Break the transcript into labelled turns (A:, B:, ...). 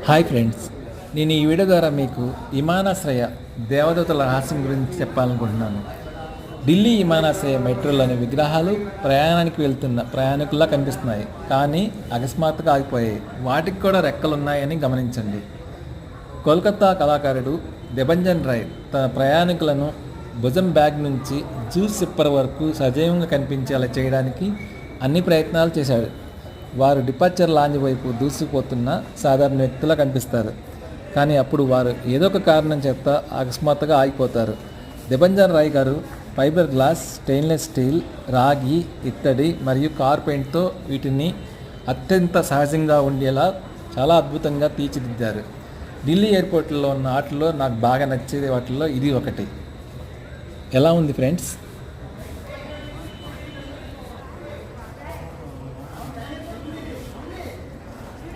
A: Hi friends, నేను ఈ video ద్వారా మీకు విమానాశ్రయ దేవదూతల రహస్యం గురించి చెప్పాలనుకుంటున్నాను. ఢిల్లీ విమానాశ్రయ మెట్రోలోని విగ్రహాలు ప్రయాణానికి వెళ్తున్న ప్రయాణికుల్లా కనిపిస్తున్నాయి, కానీ అకస్మాత్తుగా ఆగిపోయాయి. వాటికి కూడా రెక్కలున్నాయని గమనించండి. కోల్కతా కళాకారుడు దెబంజన్ రాయ్ తన ప్రయాణికులను భుజం బ్యాగ్ నుంచి జ్యూస్ సిప్పర్ వరకు సజీవంగా కనిపించేలా చేయడానికి అన్ని ప్రయత్నాలు చేశాడు. వారు డిపార్చర్ లాంజ్ వైపు దూసుకుపోతున్న సాధారణ వ్యక్తులా కనిపిస్తారు, కానీ అప్పుడు వారు ఏదో ఒక కారణం చేత అకస్మాత్తుగా ఆగిపోతారు. దెబంజన్ రాయ్ గారు ఫైబర్ గ్లాస్, స్టెయిన్లెస్ స్టీల్, రాగి, ఇత్తడి మరియు కార్ పెయింట్తో వీటిని అత్యంత సహజంగా ఉండేలా చాలా అద్భుతంగా తీర్చిదిద్దారు. ఢిల్లీ ఎయిర్పోర్ట్లో ఉన్న వాటిల్లో నాకు బాగా నచ్చేది వాటిల్లో ఇది ఒకటి. ఎలా ఉంది ఫ్రెండ్స్?